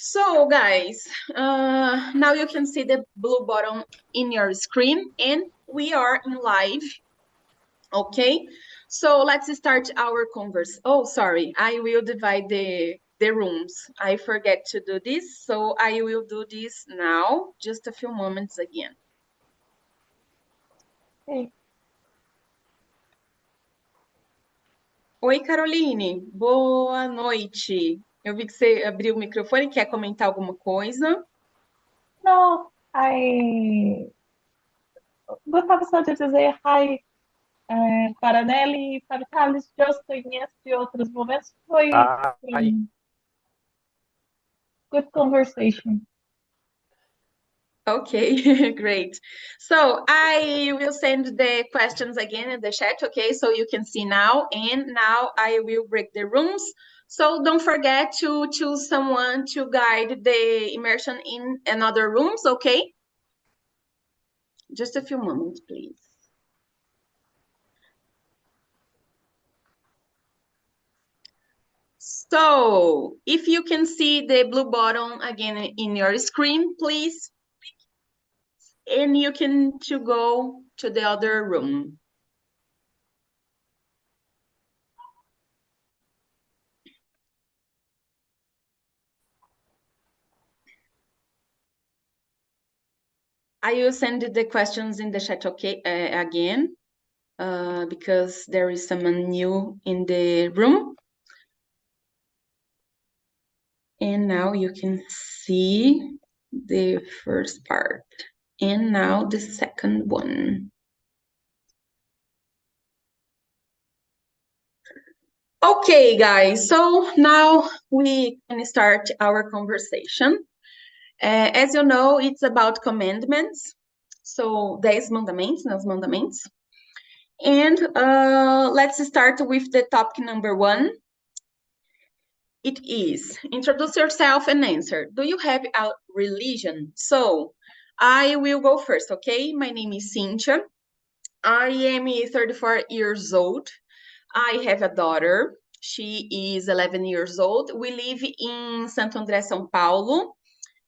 So, guys, now you can see the blue button in your screen, and we are in live, okay? So let's start our converse. Oh, sorry, I will divide the rooms. I forget to do this, so I will do this now, just a few moments again. Hey. Oi, Caroline, boa noite. Eu vi que você abriu o microfone, quer comentar alguma coisa? No, I gostava só de dizer hi para Nelly e para Thales, just conhece outros momentos. Foi Ai, um good conversation. Okay, great. So I will send the questions again in the chat, okay? So you can see now, and now I will break the rooms. So don't forget to choose someone to guide the immersion in another rooms, okay? Just a few moments, please. So if you can see the blue button again in your screen, please. And you can to go to the other room. I will send the questions in the chat, okay, again, because there is someone new in the room. And now you can see the first part. And now the second one. Okay, guys, so now we can start our conversation. As you know, it's about commandments. So, 10 mandamentos, né, os mandamentos. And let's start with the topic number 1. It is, introduce yourself and answer. Do you have a religion? So, I will go first, okay? My name is Cynthia. I am 34 years old. I have a daughter. She is 11 years old. We live in Santo André, São Paulo.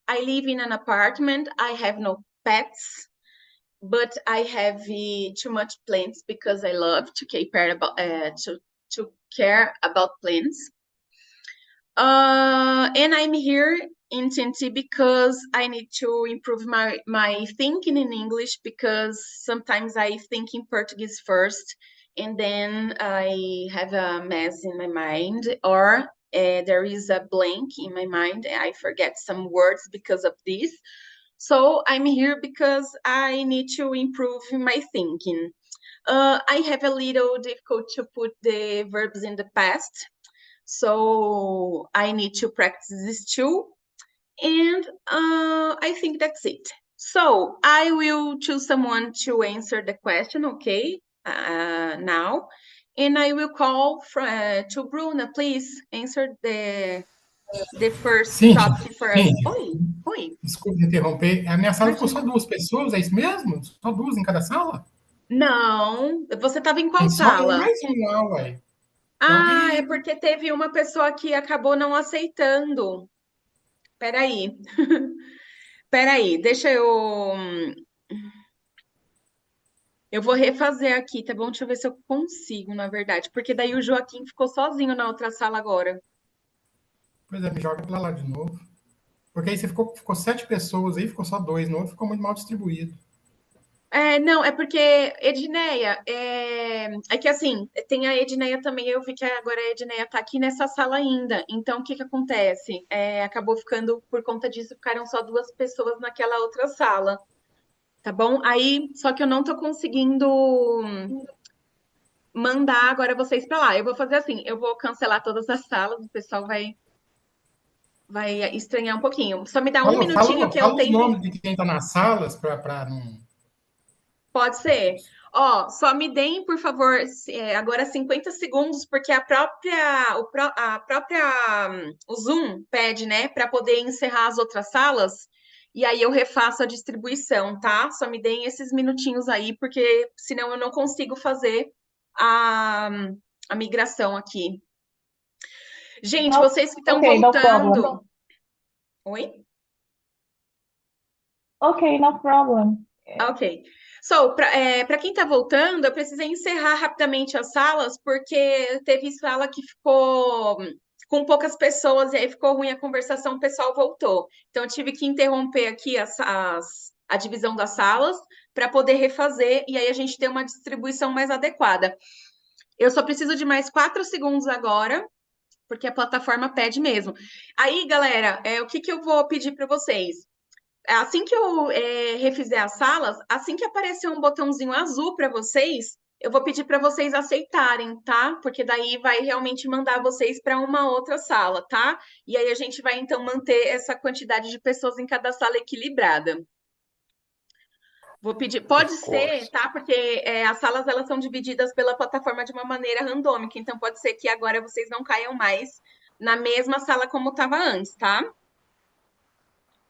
I live in an apartment. I have no pets, but I have too much plants because I love to care about plants. And I'm here in TNT because I need to improve my thinking in English, because sometimes I think in Portuguese first and then I have a mess in my mind, or there is a blank in my mind and I forget some words because of this. So I'm here because I need to improve my thinking. I have a little difficult to put the verbs in the past, so I need to practice this too. And I think that's it. So I will choose someone to answer the question, okay, now. And I will call to Bruna, please answer the first Cíntia, topic for us. Cíntia, Oi. desculpe interromper. A minha sala ficou só Imagina. 2 pessoas, é isso mesmo? Só 2 em cada sala? Não, você estava em qual Tem só um sala? mais um lá, uai. Que Ah, é horrível. porque teve uma pessoa que acabou não aceitando. Peraí. Peraí, deixa eu. Eu vou refazer aqui, tá bom? Deixa eu ver se eu consigo, na verdade. Porque daí o Joaquim ficou sozinho na outra sala agora. Pois é, me joga pra lá de novo. Porque aí você ficou 7 pessoas aí, ficou só 2, no outro ficou muito mal distribuído. Não, é porque Edneia, é que assim, tem a Edneia também, eu vi que agora a Edneia tá aqui nessa sala ainda. Então, o que que acontece? Acabou ficando, por conta disso, ficaram só 2 pessoas naquela outra sala, tá bom? Aí, só que eu não tô conseguindo mandar agora vocês para lá. Eu vou fazer assim, eu vou cancelar todas as salas, o pessoal vai estranhar um pouquinho. Só me dá um minutinho que é o Fala os tempo. nomes de quem tá nas salas para não. Pode ser. Ó, só me deem, por favor, agora 50 segundos, porque o Zoom pede, né, para poder encerrar as outras salas, e aí eu refaço a distribuição, tá? Só me deem esses minutinhos aí, porque senão eu não consigo fazer a, a migração aqui. Gente, No, vocês que estão okay, no problem. voltando. Oi? Okay, no problem. Ok. So, para quem está voltando, eu precisei encerrar rapidamente as salas, porque teve sala que ficou com poucas pessoas e aí ficou ruim a conversação, o pessoal voltou. Então, eu tive que interromper aqui a divisão das salas para poder refazer e aí a gente ter uma distribuição mais adequada. Eu só preciso de mais 4 segundos agora, porque a plataforma pede mesmo. Aí, galera, o que eu vou pedir para vocês? Assim que eu refizer as salas, assim que aparecer um botãozinho azul para vocês, eu vou pedir para vocês aceitarem, tá? Porque daí vai realmente mandar vocês para uma outra sala, tá? E aí a gente vai então manter essa quantidade de pessoas em cada sala equilibrada. Vou pedir, pode ser, tá? Porque as salas elas são divididas pela plataforma de uma maneira randômica, então pode ser que agora vocês não caiam mais na mesma sala como estava antes, tá?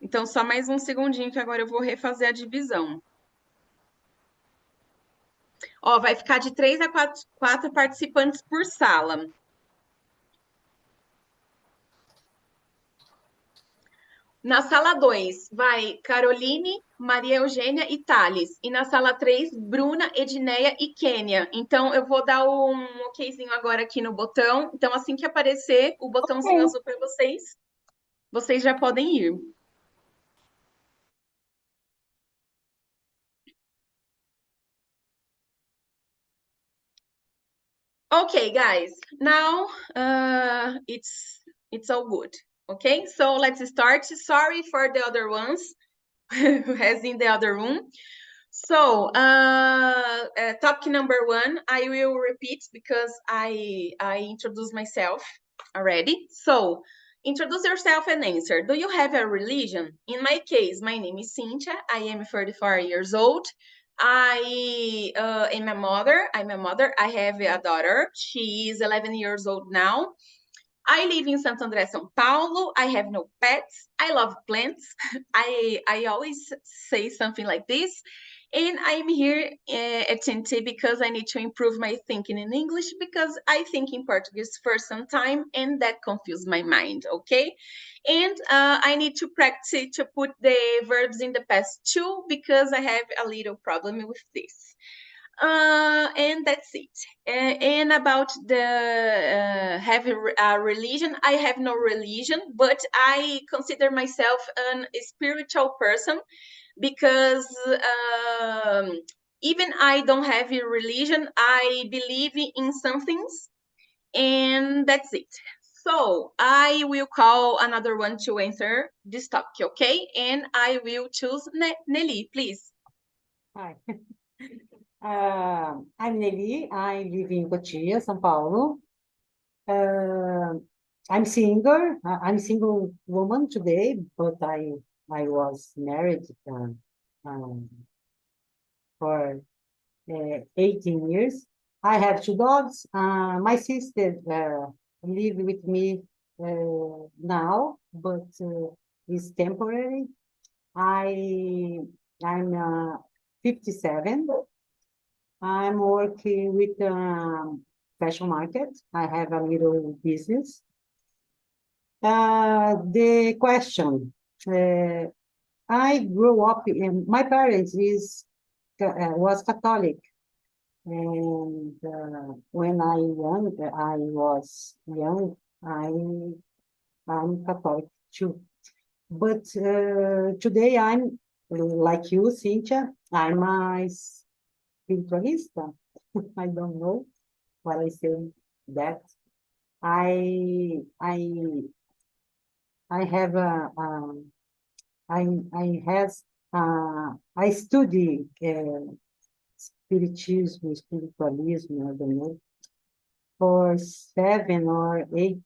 Então, só mais um segundinho que agora eu vou refazer a divisão. Ó, vai ficar de 3 a 4 participantes por sala. Na sala 2, vai Caroline, Maria Eugênia e Thales. E na sala 3, Bruna, Edneia e Kênia. Então, eu vou dar um okzinho agora aqui no botão. Então, assim que aparecer o botãozinho Okay. azul para vocês, vocês já podem ir. Okay, guys. Now it's all good. Okay, so let's start. Sorry for the other ones who has in the other room. So topic number 1, I will repeat because I introduced myself already. So introduce yourself and answer. Do you have a religion? In my case, my name is Cynthia. I am 34 years old. I am a mother. I'm a mother. I have a daughter. She is 11 years old now. I live in Santo André, São Paulo. I have no pets. I love plants. I always say something like this. And I'm here at TNT because I need to improve my thinking in English because I think in Portuguese for some time and that confused my mind, okay? And I need to practice to put the verbs in the past too because I have a little problem with this. And that's it. And about the have a religion, I have no religion, but I consider myself a spiritual person because even I don't have a religion, I believe in some things, and that's it. So I will call another one to answer this topic, okay? And I will choose Nelly, please. Hi. I'm Nelly. I live in Cotia, São Paulo. I'm single. I'm a single woman today, but I was married for 18 years. I have 2 dogs. My sister live with me now, but it's temporary. I'm 57. I'm working with fashion market. I have a little business. The question, I grew up in, my parents was Catholic. And when I was young, I'm Catholic too. But today I'm like you, Cynthia. I'm a spiritualista. I don't know what I say that. I have I study spiritualism, I don't know, for 7 or 8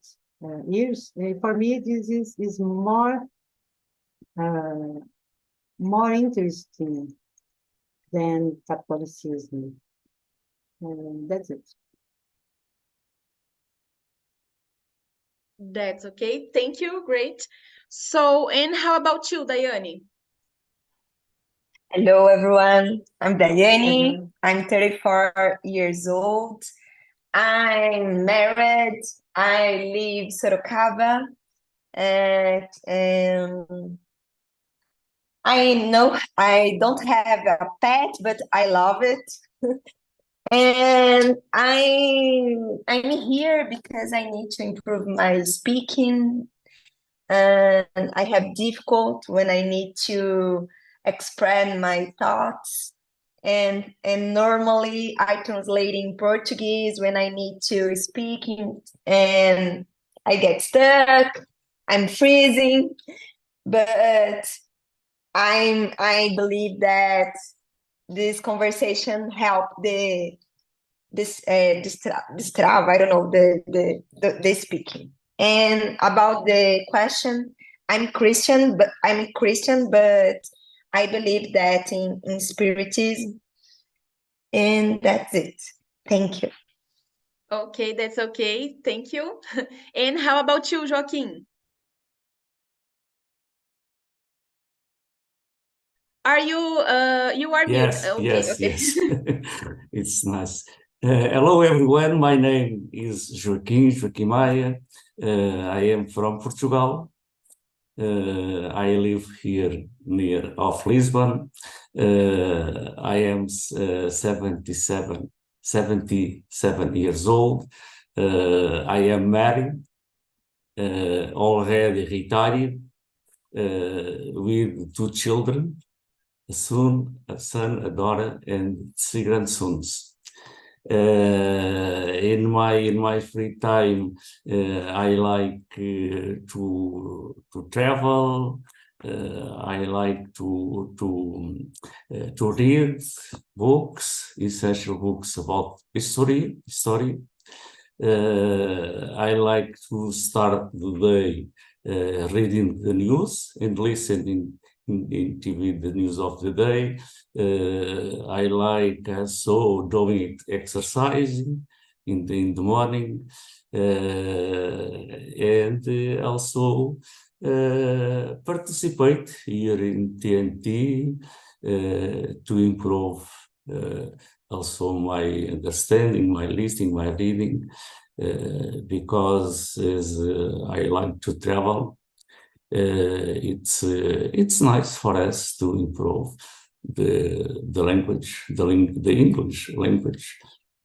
years. For me, this is more interesting than Catholicism. That's it. That's okay. Thank you. Great. So, and how about you, Daiane? Hello, everyone. I'm Daiane. I'm 34 years old. I'm married. I live Sorocaba. And I know I don't have a pet, but I love it. And I'm here because I need to improve my speaking, and I have difficult when I need to express my thoughts. And normally I translate in Portuguese when I need to speak and I get stuck. I'm freezing, but I believe that this conversation help destrava, I don't know, the speaking. And about the question, I'm Christian, but I believe that in spiritism, and that's it. Thank you. Okay, that's okay. Thank you. And how about you, Joaquim? Are you are mute? Yes, Okay, yes, okay. yes. It's nice. Hello, everyone. My name is Joaquim Maia. I am from Portugal. I live here near of Lisbon. I am 77 years old. I am married, already retired, with 2 children. A son, a daughter, and 3 grandsons. In my free time, I like to travel. I like to read books, essential books about history. I like to start the day reading the news and listening in TV the news of the day. I like also doing exercising in the morning, and also participate here in TNT to improve also my understanding, my listening, my reading, because as I like to travel, it's nice for us to improve the language, the English language.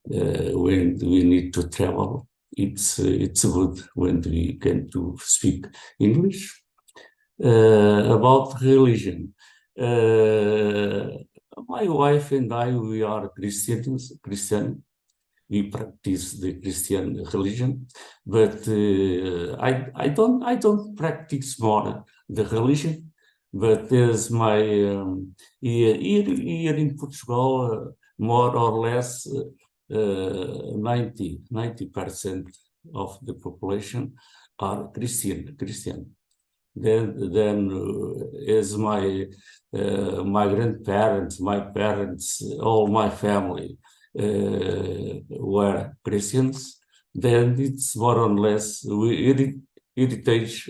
When we need to travel, it's good when we can to speak English. About religion, my wife and I, we are Christian. We practice the Christian religion, but I don't practice more the religion. But as my here in Portugal, more or less 90% of the population are Christian. Then as my grandparents, my parents, all my family were Christians, then it's more or less we heritage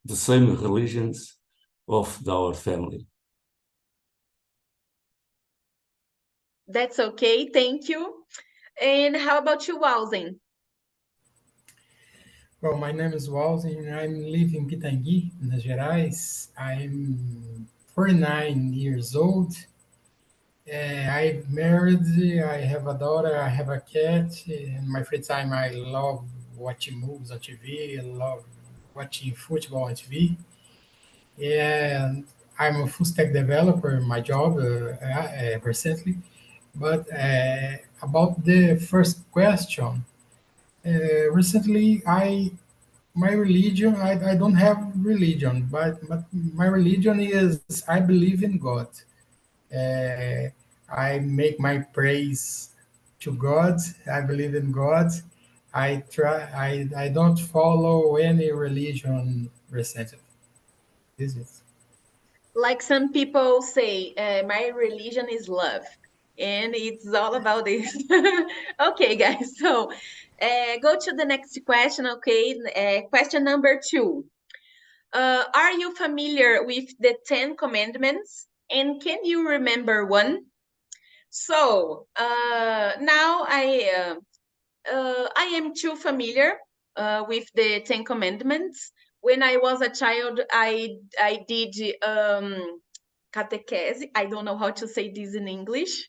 the same religions of our family. That's okay. Thank you. And how about you, Walden? Well, my name is Walden. I live in Pitangui, Minas Gerais. I'm 49 years old. I'm married. I have a daughter. I have a cat. In my free time, I love watching movies on TV. I love watching football on TV. And I'm a full stack developer in my job recently. But about the first question, recently my religion, I don't have religion, but my religion is I believe in God. Uh, I make my praise to God. I believe in God. I don't follow any religion recently. This is Like some people say, my religion is love, and it's all about this. Okay, guys. So, go to the next question. Okay, question number 2. Are you familiar with the 10 commandments? And can you remember one? So now I am too familiar with the Ten Commandments. When I was a child, I did catechese. I don't know how to say this in English.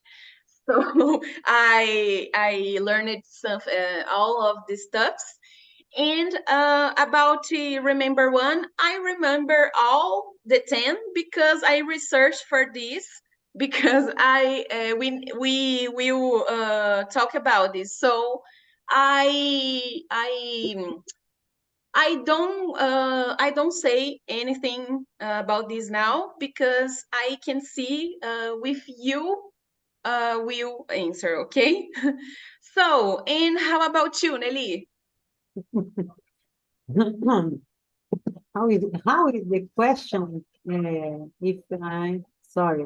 So I learned some all of the stuffs. And about to remember one, I remember all the 10 because I researched for this because we will talk about this. So I I don't say anything about this now because I can see with you will answer, okay? So, and how about you, Nelly? How is the question? If I sorry,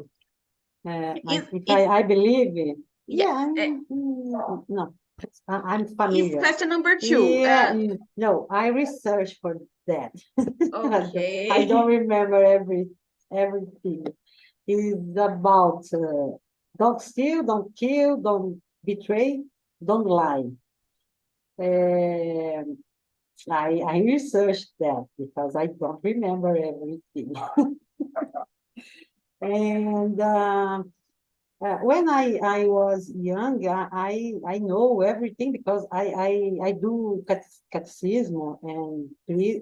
if I believe it. Yeah, no, I'm It's familiar. question number 2. Yeah, no, I researched for that. Okay. I don't remember everything. It's about don't steal, don't kill, don't betray, don't lie. I researched that because I don't remember everything. And when I was young, I know everything because I do catecismo and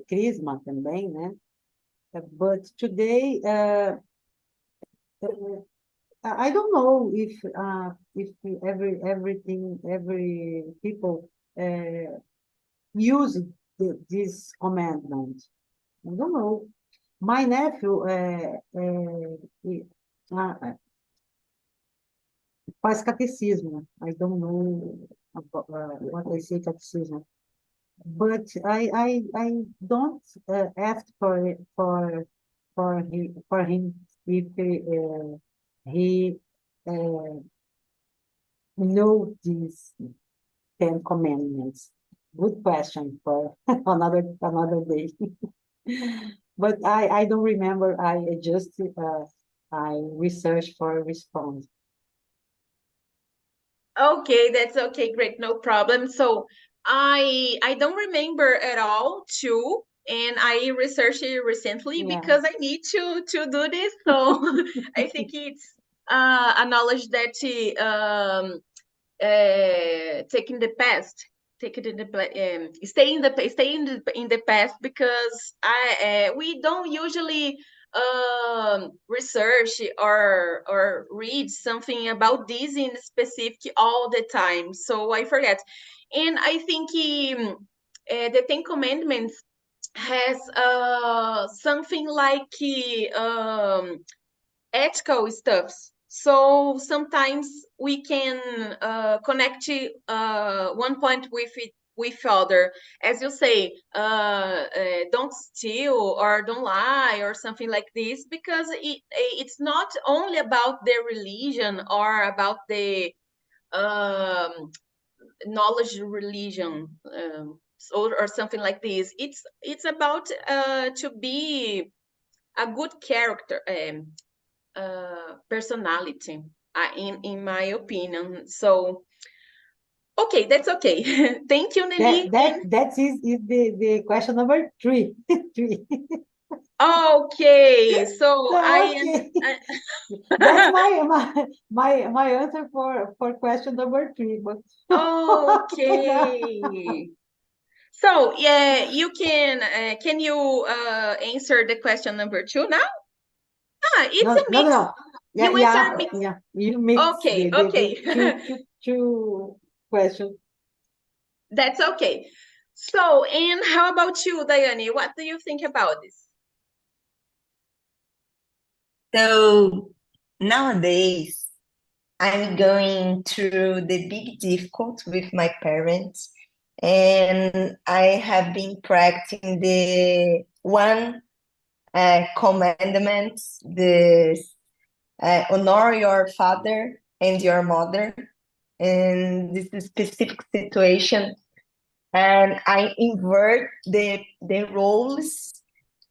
crisma também, né? But today, I don't know if every people use this commandment. I don't know. My nephew faz catecismo. I don't know about, what I say catecismo, but I don't ask for him if he know these 10 commandments. Good question for another day. But I don't remember. I just I researched for response. Okay, that's okay, great, no problem. So I don't remember at all too, and I researched it recently Yeah. because I need to do this. So I think it's a knowledge that taking the past, take it in the stay in the past because we don't usually research or read something about this in specific all the time, so I forget. And I think the Ten Commandments has something like ethical stuffs. So sometimes we can connect one point with it with other, as you say, don't steal or don't lie or something like this, because it's not only about the religion or about the knowledge religion, or something like this. It's about to be a good character, personality, in my opinion. So okay, that's okay. Thank you, Nelly. That is the question number 3. 3. Okay, so So, okay. That's my answer for question number 3. But okay. So yeah, you can you answer the question number 2 now? It's a mix. no. You answer mix. Yeah. You mix Okay, the okay. two questions. That's okay. So, and how about you, Daiane? What do you think about this? So nowadays, I'm going through the big difficult with my parents, and I have been practicing the one commandments, the honor your father and your mother, in this specific situation, and I invert the roles.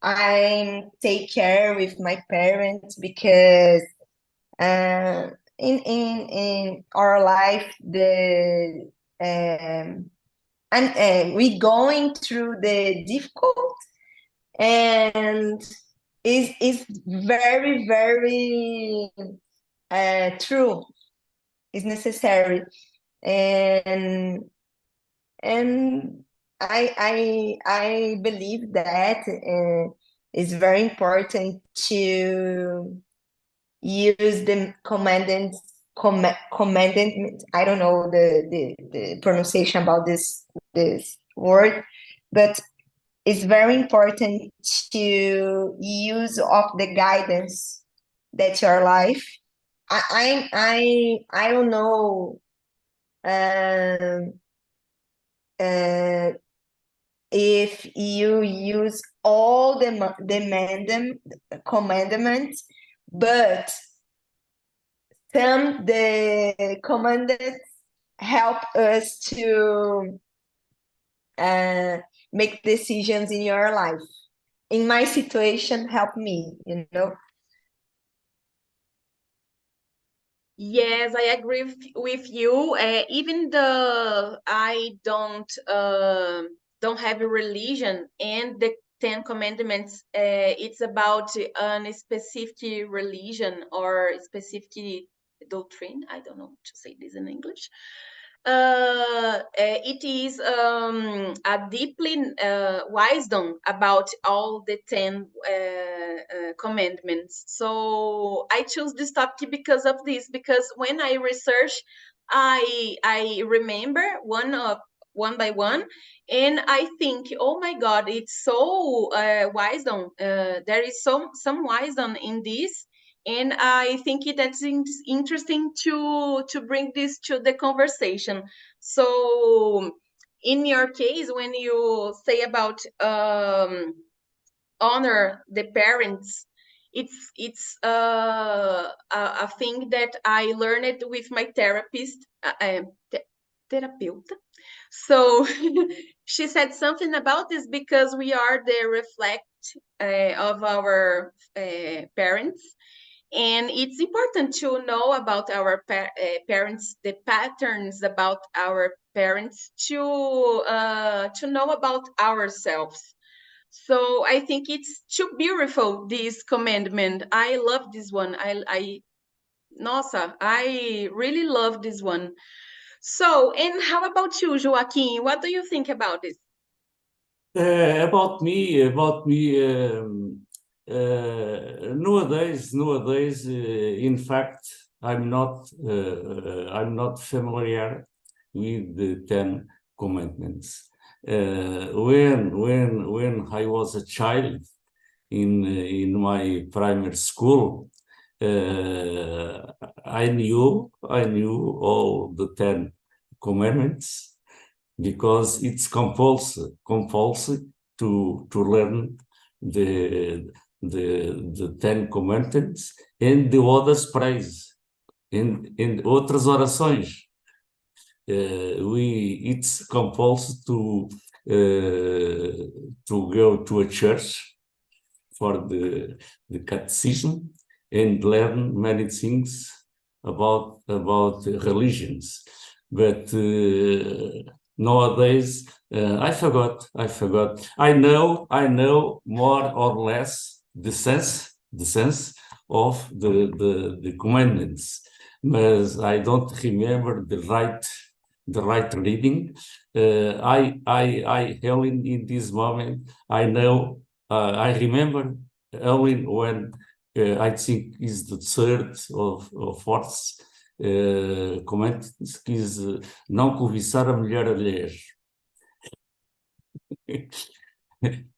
I take care with my parents because in our life the and we going through the difficult, and is very, very true. It's necessary, and I believe that it's very important to use the commandment. I don't know the pronunciation about this word, but it's very important to use of the guidance that your life. I don't know um, if you use all the commandments, but some the commandments help us to make decisions in your life. In my situation, help me, you know. Yes, I agree with you. Even though I don't have a religion, and the Ten Commandments, it's about a specific religion or specific doctrine. I don't know to say this in English. It is a deeply wisdom about all the 10 commandments. So I chose this topic because of this, because when I research, I remember one by one, and I think, oh my God, it's so wisdom. There is some wisdom in this, and I think that's interesting to bring this to the conversation. So in your case, when you say about honor the parents, it's a thing that I learned with my therapist, terapeuta. So she said something about this, because we are the reflect of our parents, and it's important to know about our parents, the patterns about our parents, to know about ourselves. So I think it's too beautiful, this commandment. I love this one. Nossa, I really love this one. So, and how about you, Joaquin? What do you think about this? About me, nowadays, in fact, I'm not familiar with the Ten Commandments. When I was a child in my primary school, I knew all the Ten Commandments, because it's compulsory to learn the Ten Commandments and the others praise in outras orações. It's compulsory to go to a church for the catechism and learn many things about religions. But nowadays, I forgot. I know more or less the sense of the commandments, but I don't remember the right reading. I only in this moment I know. I remember only when I think is the third or fourth commandment, que is não cobiçar a mulher alheia.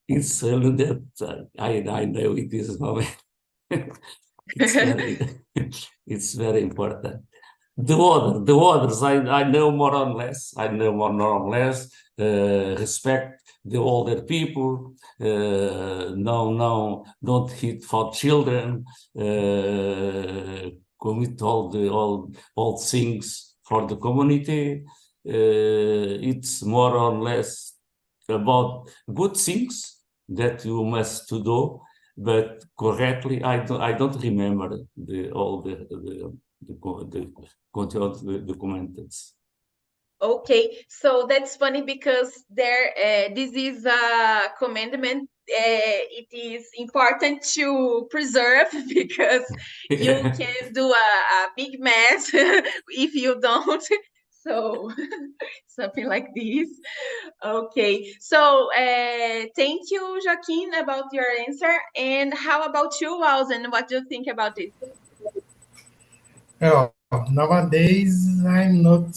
It's only that I know in this moment. It's very important. The others, I know more or less. Respect the older people. No, don't hit for children. Commit all things for the community. It's more or less about good things that you must do, but correctly, I don't remember all the content, the commandments. Okay, so that's funny because this is a commandment. It is important to preserve because you can do a big mess if you don't. So something like this. Okay, so thank you, Joaquin, about your answer. And how about you, Alden? What do you think about this? Well, nowadays I'm not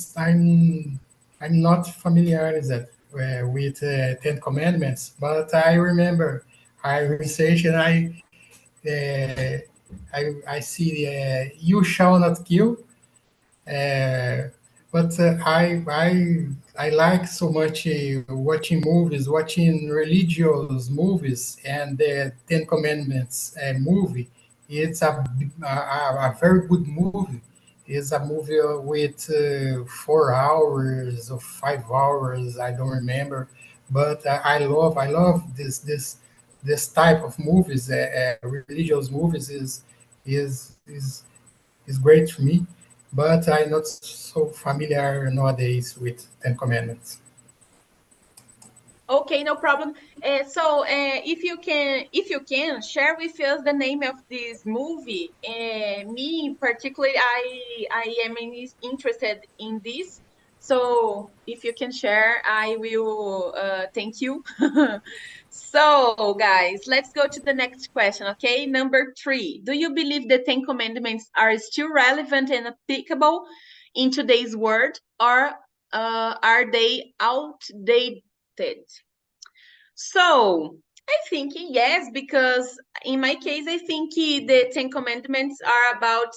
familiarized with Ten Commandments, but I remember I researched and uh, I see you shall not kill. Uh, but I like so much watching movies, watching religious movies, and the Ten Commandments movie. It's a very good movie. It's a movie with 4 hours or 5 hours. I don't remember, but I love this type of movies. Religious movies is great for me, but I'm not so familiar nowadays with Ten Commandments. Okay, no problem. If you can share with us the name of this movie. Me particularly, I am interested in this. So if you can share, I will thank you. So guys, let's go to the next question. Okay, number 3. Do you believe the Ten Commandments are still relevant and applicable in today's world, or are they outdated? So I think yes, because in my case, I think the Ten Commandments are about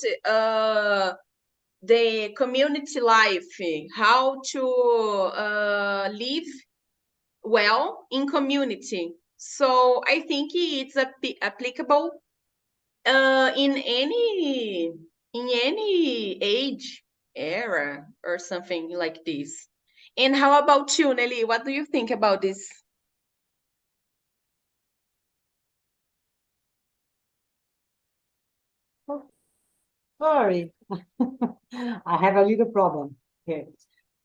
the community life, how to live well in community. So I think it's applicable in any age, era, or something like this. And how about you, Nelly? What do you think about this? Oh, sorry, I have a little problem here.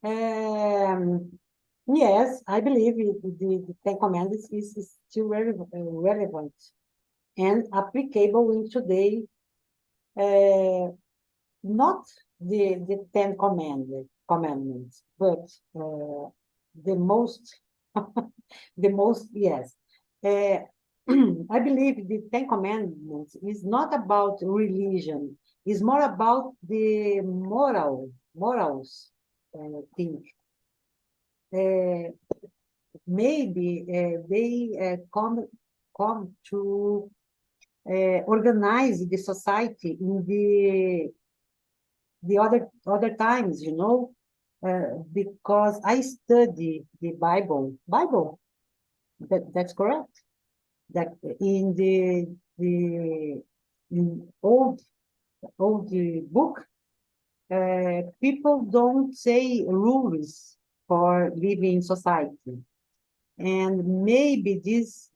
Um, yes, I believe the Ten Commandments is still relevant and applicable in today. Uh, Not the Ten Commandments, but the most, the most, yes. Uh, I believe the Ten Commandments is not about religion. It's more about the morals thing. Uh, Maybe they come to organize the society in the other times, because I study the Bible. That's correct. That in the in old book, people don't say rules for living in society, and maybe this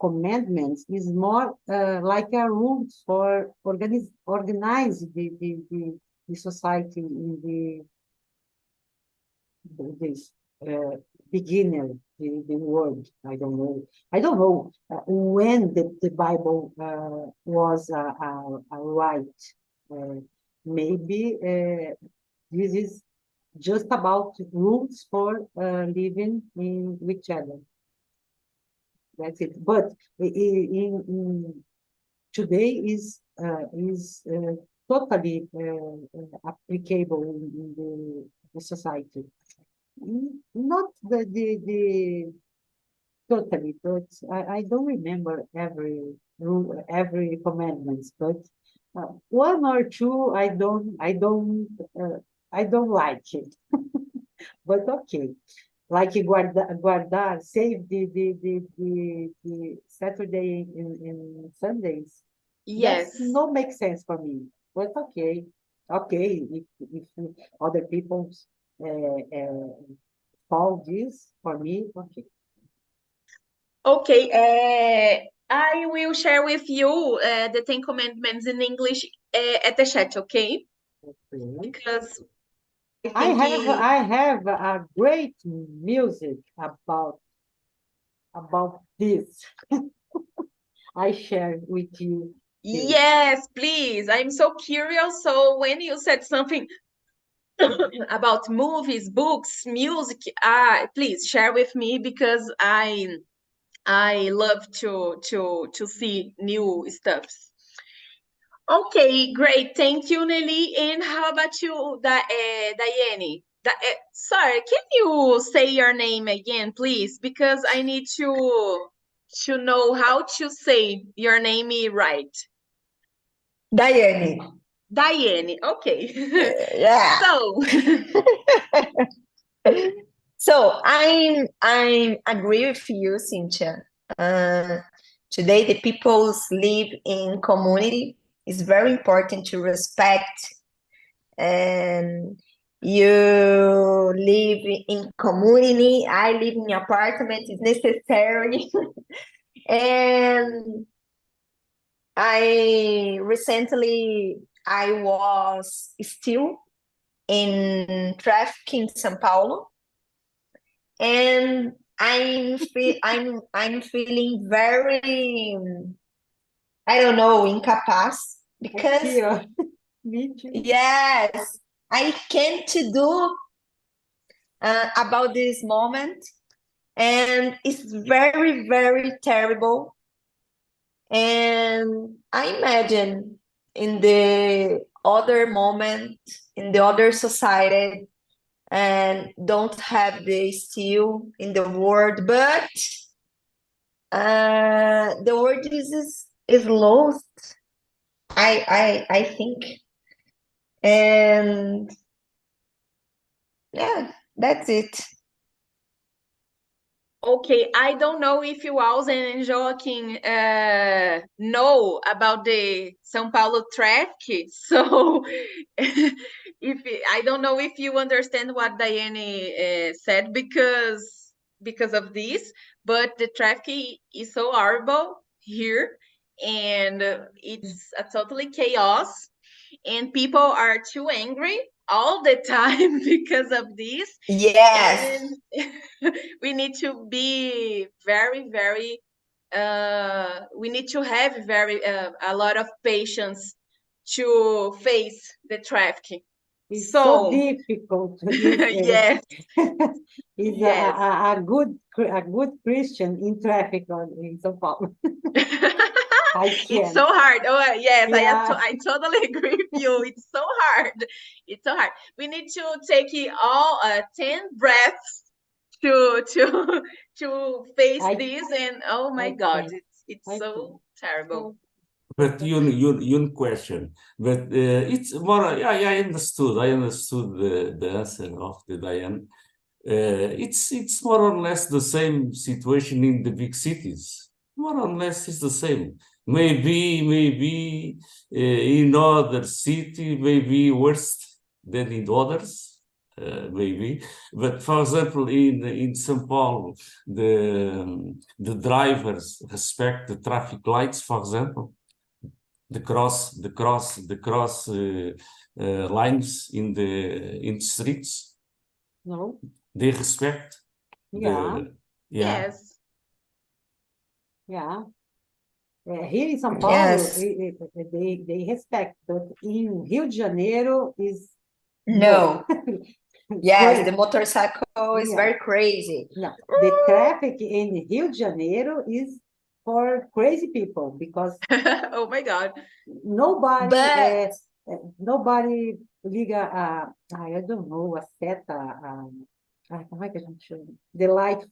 commandments is more like a rules for organize the society in this beginner, the word. I don't know when the Bible was a right. Uh, Maybe this is just about rules for living in with each other. That's it. But in today is totally applicable in the society. Not the totally, but I don't remember every rule, every commandments, but one or two I don't like it. But okay, like guardar, save the Saturday in Sundays. That's Yes. no make sense for me. But okay, if other people follow this for me, okay. Okay, I will share with you the Ten Commandments in English at the chat, okay? Okay. Because I think have a great music about this. I share with you. Here. yes, please. I'm so curious. So when you said something about movies, books, music, please share with me because I love to see new stuffs. Okay, great. Thank you, Nelly. And how about you, Diane? Sorry, can you say your name again, please? Because I need to know how to say your name right. Diane. Diane. Okay. Yeah. So, So I'm agree with you, Cynthia. Today, the peoples live in community. It's very important to respect, and you live in community. I live in apartment. It's necessary, and I was still in traffic in São Paulo, and I'm feeling very, I don't know, incapaz because Here. Me too. yes, I can't do about this moment, and it's very, very terrible. And I imagine in the other moment, in the other society, and don't have the steel in the word, but the word is lost. I think, and yeah, that's it. okay, I don't know if you also and Joaquim know about the São Paulo traffic. So, I don't know if you understand what Diane said because of this, but the traffic is so horrible here, and it's a totally chaos, and people are too angry all the time because of this. Yes, And we need to be very, very we need to have very a lot of patience to face the traffic. It's so So difficult. It's, yes, he's yes. a good Christian in traffic in São Paulo. I It's can't. so hard. Oh yes, Yeah. I totally agree with you. It's so hard. It's so hard. We need to take it all 10 breaths to to face I this, and oh my I God, can't. it's I so terrible. But you question. But it's more. Yeah, I understood. I understood the answer of the Diane. It's more or less the same situation in the big cities. More or less, it's the same. Maybe in other city, maybe worse than in others. Maybe, but for example, in São Paulo, the drivers respect the traffic lights. For example, the cross lines in the streets. No. They respect Yeah. yeah. Yes. Yeah. Here in São Paulo, yes. they respect, but in Rio de Janeiro is No. Yes, crazy. the motorcycle is Yeah. very crazy. No, the traffic in Rio de Janeiro is for crazy people because Oh my God. nobody But nobody liga I don't know, a seta, como é que a gente chama? The light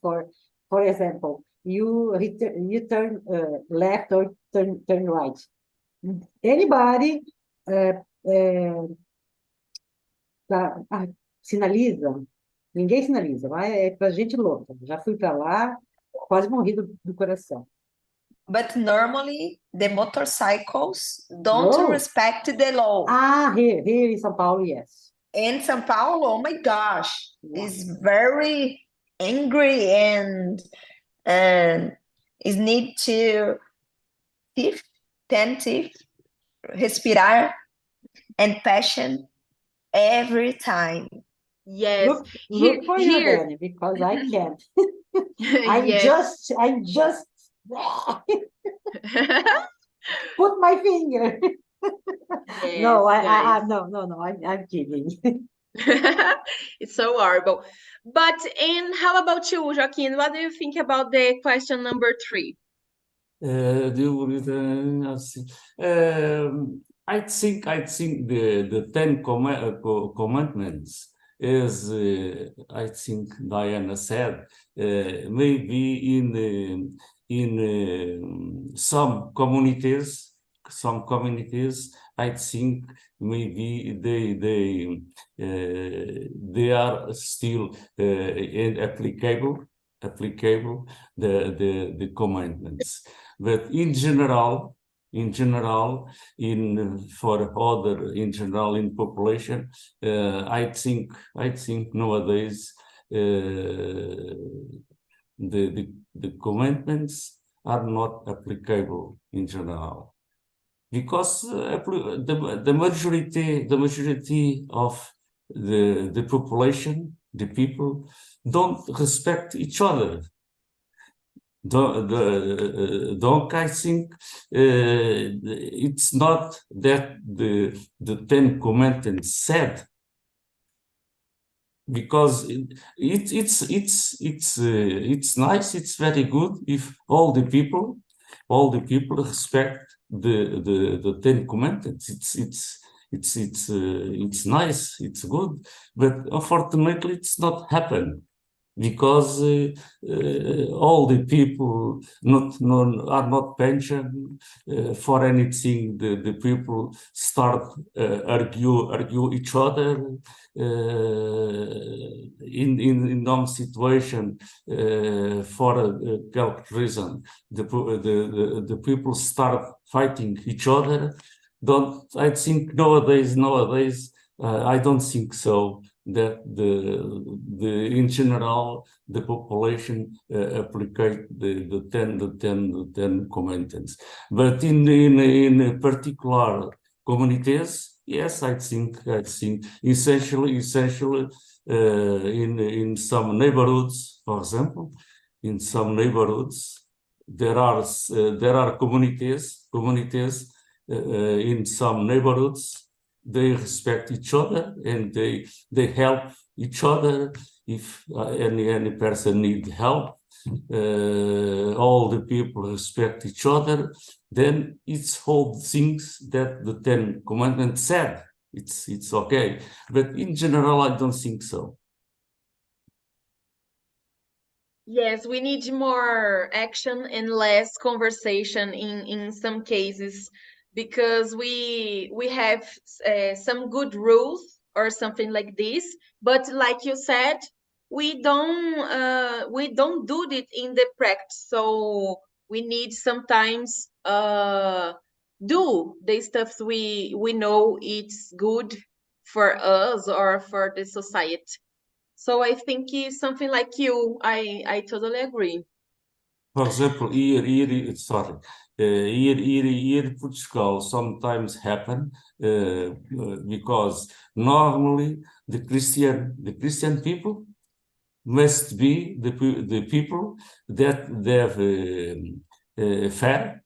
for example, you turn left or turn right. Anybody sinaliza? Ninguém sinaliza, vai, é para gente louca. Já fui para lá, quase morri do coração. but normally the motorcycles don't No. respect the law. Here in São Paulo, yes. In São Paulo, oh my gosh, Yeah. is very angry and is need to teeth, respirar and passion every time. Yes. Look for you, Here. Danny, because I can't. Yes. I'm just put my finger. No, Yes, no, I'm kidding. it's so horrible. But and how about you, Joaquin? What do you think about the question number 3? I think the Commandments, as I think Diana said, maybe in some communities, I think maybe they are still applicable the commandments. But in general, in population, I think nowadays the commandments are not applicable in general, because the majority of the population, the people, don't respect each other. Don't I think it's not that the Ten Commandments said, because it's nice, it's very good if all the people respect the Ten Commandments. It's nice, it's good, but unfortunately it's not happen, because all the people are not pensioned for anything. The people start argue each other in some situation for a reason. The people start fighting each other. I think nowadays I don't think so, that in general the population applicate the ten commandments. But in particular communities, yes, I think essentially in some neighborhoods, for example, in some neighborhoods there are communities in some neighborhoods. They respect each other and they help each other if any person need help. All the people respect each other. Then it's all things that the Ten Commandments said. It's okay, but in general, I don't think so. Yes, we need more action and less conversation in some cases, because we have some good rules or something like this, but like you said, we don't do it in the practice. So we need sometimes do the stuff we know it's good for us or for the society. So I think it's something like you. I totally agree. For example, here in Portugal sometimes happen because normally the Christian people must be the people that they have fair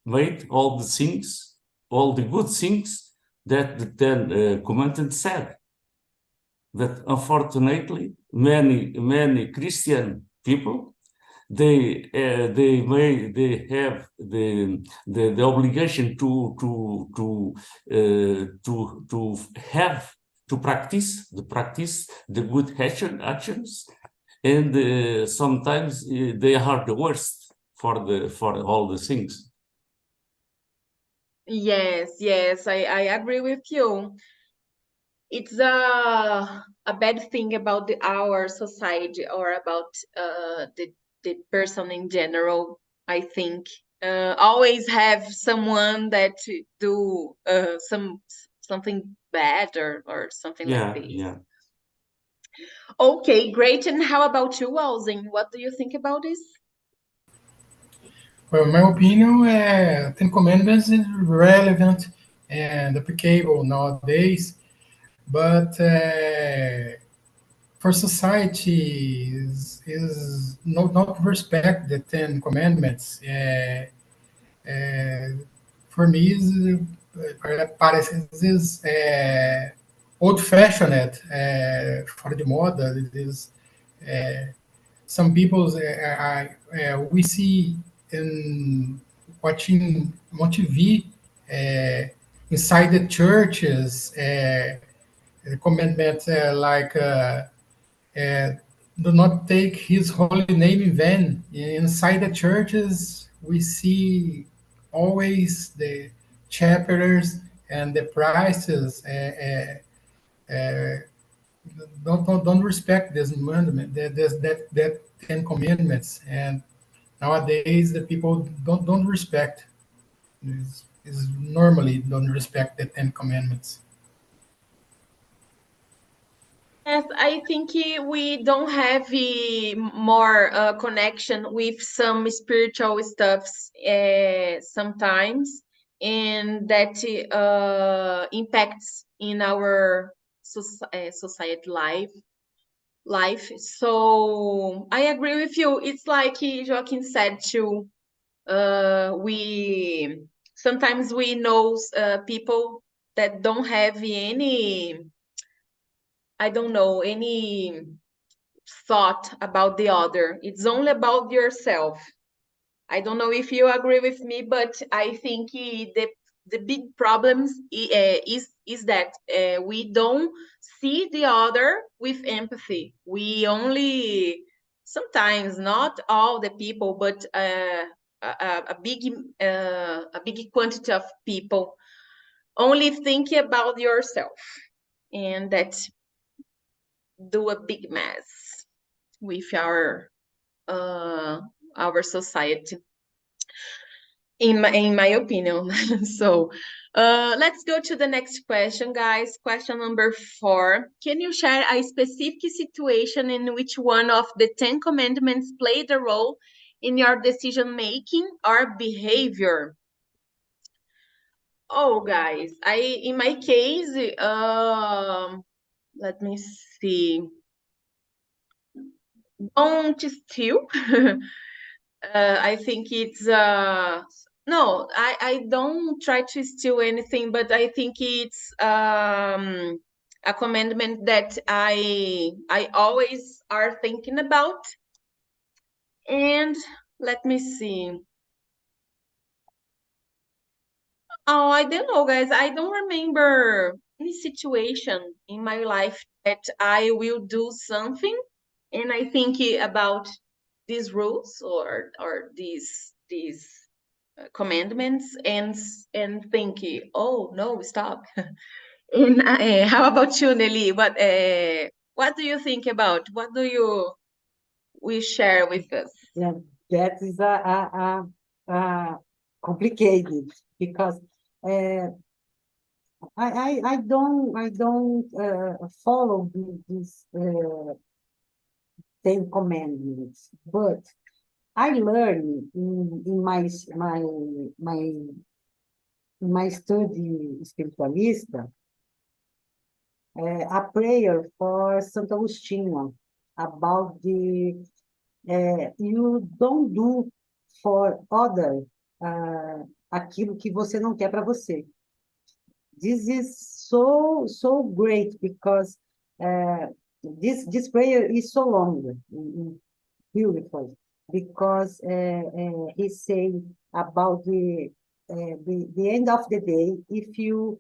made all the good things that the Ten Commandments said. But unfortunately, many Christian people, they have the obligation to practice the good actions, and sometimes they are the worst for all the things. Yes, I agree with you. It's a bad thing about our society, or about the person in general. I think always have someone that do something bad or something like this. Yeah. Okay, great. And how about you, Alzin? What do you think about this? Well, in my opinion, Ten Commandments is relevant and applicable nowadays, but for society is not respect the Ten Commandments. For me, parece old-fashioned, fora de moda. It is some people we see in on TV inside the churches commandments like do not take his holy name in vain. Inside the churches, we see always the chapters and the prices. Don't respect this commandment, that Ten Commandments, and nowadays the people don't respect. Is normally don't respect the Ten Commandments. Yes, I think we don't have more connection with some spiritual stuffs sometimes, and that impacts in our society life. So I agree with you. It's like Joaquin said too. We sometimes we know people that don't have any, I don't know, any thought about the other. It's only about yourself. I don't know if you agree with me, but I think the big problems is that we don't see the other with empathy. We only sometimes, not all the people, but a big quantity of people only think about yourself, and that do a big mess with our society, in my opinion. So let's go to the next question, guys. Question number 4. Can you share a specific situation in which one of the 10 commandments played a role in your decision making or behavior? Oh, guys, in my case, let me see. Don't steal. I think it's no, I don't try to steal anything, but I think it's a commandment that I always are thinking about. And let me see. Oh, I don't know, guys. I don't remember any situation in my life that I will do something and I think about these rules or these commandments and think, oh no, stop. And how about you, Nelly? What do you think about? What do you we share with us? Yeah, that is a complicated because I don't follow these Ten Commandments, but I learned in my study spiritualista a prayer for Santo Agostinho about the you don't do for other aquilo que você não quer para você. This is so great because this prayer is so long, beautiful, because he's saying about the end of the day, if you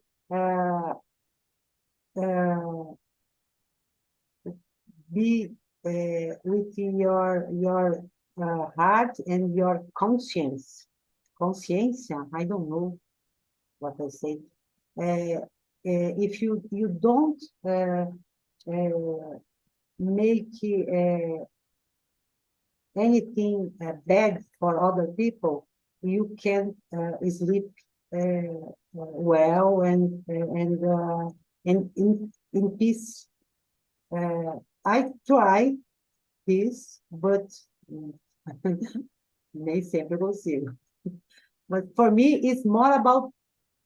be with your heart and your consciência, I don't know what I say. If you don't make anything bad for other people, you can sleep well and in peace. I try this, but nem sempre consigo. But for me, it's more about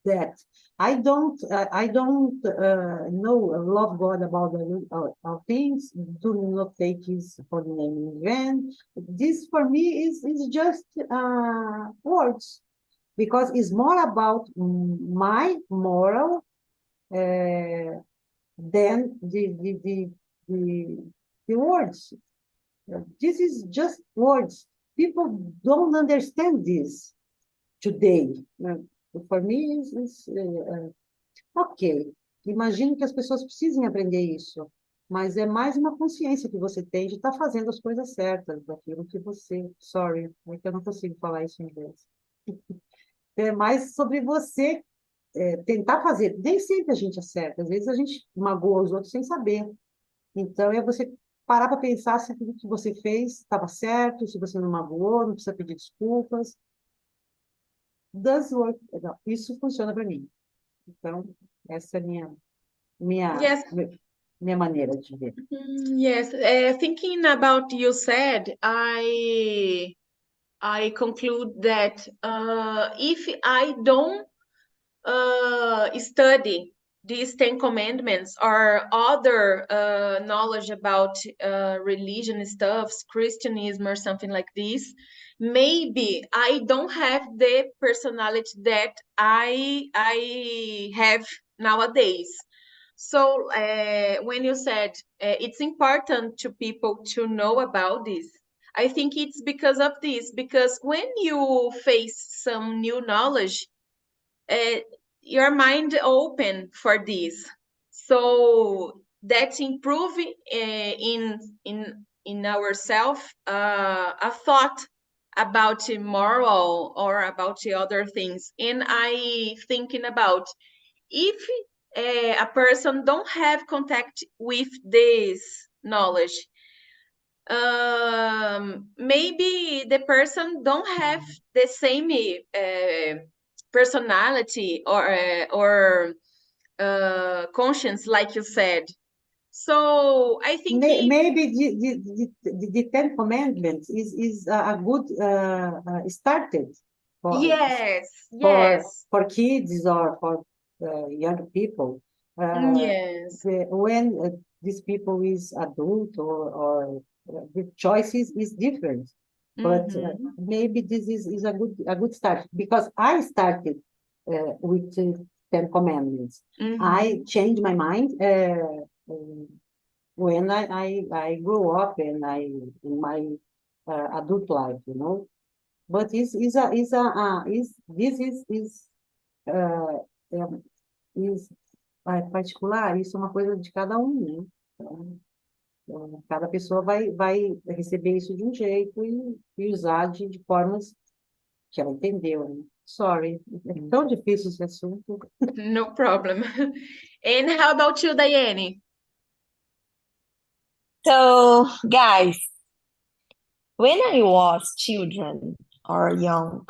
that. I don't know love God about all things. Do not take His holy name in vain. This for me is just words, because it's more about my moral than the words. This is just words. People don't understand this today. For me, ok. Imagino que as pessoas precisem aprender isso, mas é mais uma consciência que você tem de estar fazendo as coisas certas, daquilo que você... Sorry, é que eu não consigo falar isso em inglês. É mais sobre você tentar fazer. Nem sempre a gente acerta, às vezes a gente magoa os outros sem saber. Então, é você parar para pensar se aquilo que você fez estava certo, se você não magoou, não precisa pedir desculpas. Does work. Isso funciona para mim. Então, essa é a Yes. minha maneira de ver. Yes. Thinking about you said, I conclude that if I don't study these 10 commandments or other knowledge about religion stuffs, Christianism or something like this, maybe I don't have the personality that I have nowadays. So when you said it's important to people to know about this, I think it's because of this, because when you face some new knowledge, your mind open for this, so that's improve in ourselves a thought about moral or about the other things. And I thinking about if a person don't have contact with this knowledge, maybe the person don't have the same personality or conscience, like you said. So I think Maybe the 10 Commandments is a good started yes for kids or for young people. Yes. When these people is adult or the choices is different. But maybe this is a good start, because I started with 10 Commandments. I changed my mind when I grew up and in my adult life, you know. But this is particular, isso é uma coisa de cada um, né? Então, cada pessoa vai receber isso de um jeito e usar de formas que ela entendeu, né? Sorry, é tão difícil esse assunto. No problem. And how about you, Daiane? So, guys, when I was children or young,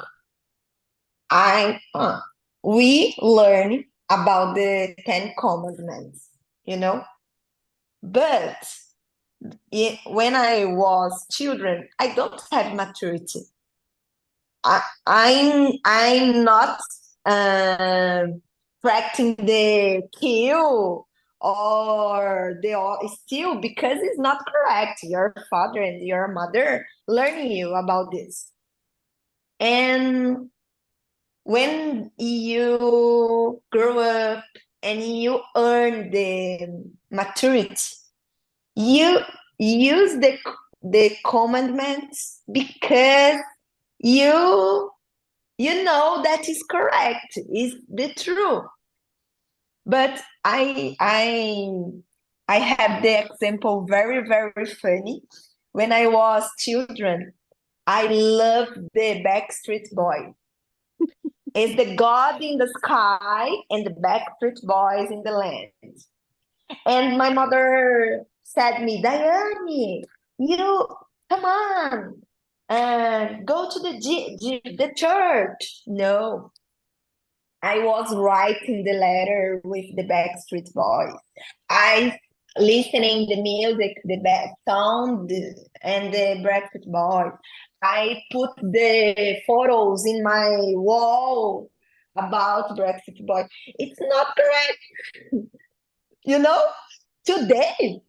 we learn about the 10 Commandments, you know? But when I was children, I don't have maturity. I'm not practicing the kill or the steal, because it's not correct. Your father and your mother learning you about this. And when you grow up and you earn the maturity, you use the commandments because you know that is correct, is the truth. But I have the example very, very funny. When I was children, I loved the Backstreet Boys. It's the God in the sky and the Backstreet Boys in the land. And my mother said me, Daiane, you come on, go to the church. No, I was writing the letter with the Backstreet Boys. I listening the music, the sound, and the Backstreet Boys. I put the photos in my wall about Brexit boy. It's not correct. You know, today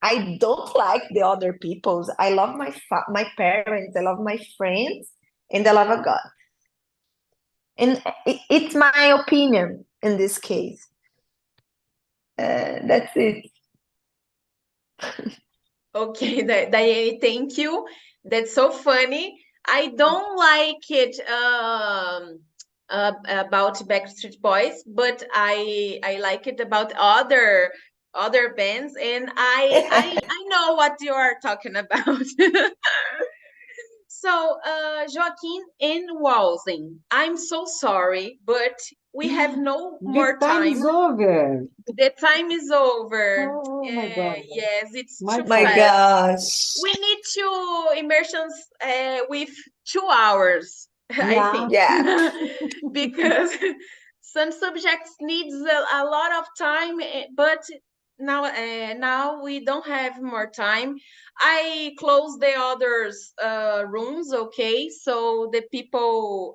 I don't like the other peoples. I love my parents, I love my friends, and I love a God. And it's my opinion in this case. That's it. Okay, Diane, thank you. That's so funny. I don't like it about Backstreet Boys, but I like it about other bands, and I know what you are talking about. So, Joaquin and Walsen, I'm so sorry, but we have no The more time time. is over. The time is over. Oh my God. Yes, it's My too My fast. gosh. We need to immersions with 2 hours, I Yeah. think. Yeah. Because some subjects needs a lot of time, but now we don't have more time. I close the others rooms, okay? So the people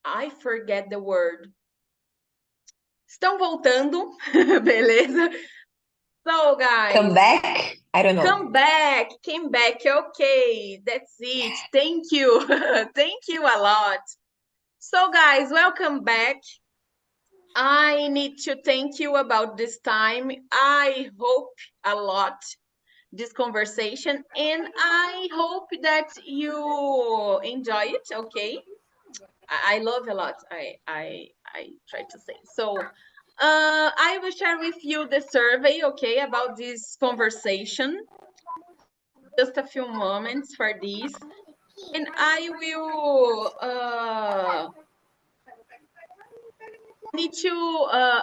I forget the word. Estão voltando, beleza? So, guys. Come back? I don't know. Came back. Okay, that's it. Thank you. Thank you a lot. So, guys, welcome back. I need to thank you about this time. I hope a lot this conversation, and I hope that you enjoy it. Okay, I love a lot. I try to say so. I will share with you the survey, okay, about this conversation. Just a few moments for this, and I will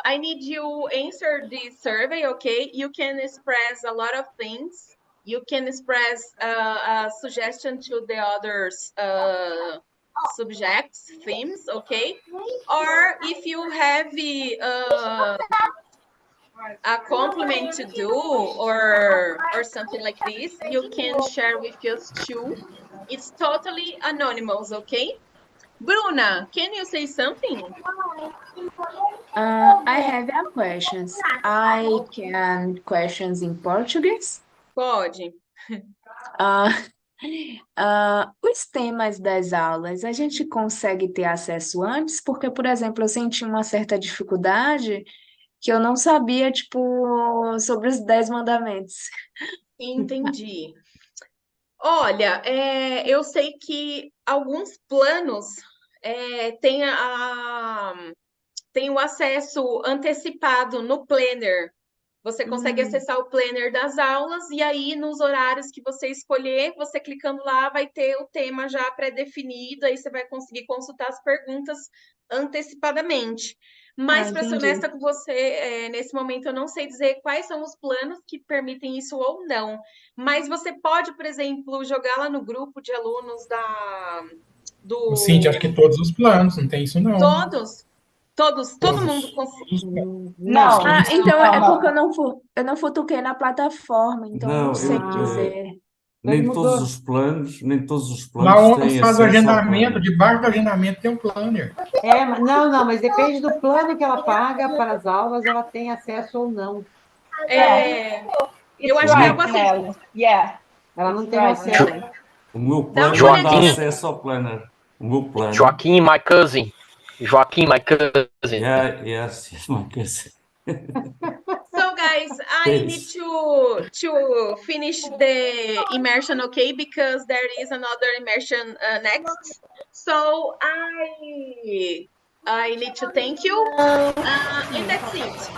I need you answer this survey, okay? You can express a lot of things. You can express a suggestion to the others subjects, themes, okay? Or if you have a compliment to do or something like this, you can share with us too. It's totally anonymous, okay? Bruna, can you say something? I have a questions. I can questions in Portuguese. Pode. Os temas das aulas, a gente consegue ter acesso antes? Porque, por exemplo, eu senti uma certa dificuldade que eu não sabia, tipo, sobre os 10 mandamentos. Entendi. Olha, eu sei que alguns planos têm tem o acesso antecipado no planner. Você consegue acessar o planner das aulas e aí nos horários que você escolher, você clicando lá vai ter o tema já pré-definido, aí você vai conseguir consultar as perguntas antecipadamente. Mas, para ser entendi. honesta com você, nesse momento eu não sei dizer quais são os planos que permitem isso ou não. Mas você pode, por exemplo, jogar lá no grupo de alunos O Cintia, acho que todos os planos, não tem isso não. Todo mundo consegue. Não. Então é não. porque eu não futuquei na plataforma, então eu não sei dizer. Nem mudou. todos os planos Lá onde têm faz o acesso ao agendamento, planner. debaixo do agendamento tem um planner. Mas não, mas depende do plano que ela paga para as aulas, ela tem acesso ou não. Eu acho que é algo assim. Nelly. Yeah. Ela não tem Right, acesso. Nelly. O meu Dá plano uma não dá olhadinha. acesso ao planner. O meu plano. Joaquim, my cousin. Joaquim, my cousin. Yeah, yes, my cousin. So, guys, I need to finish the immersion, okay? Because there is another immersion next. So I need to thank you, and that's it.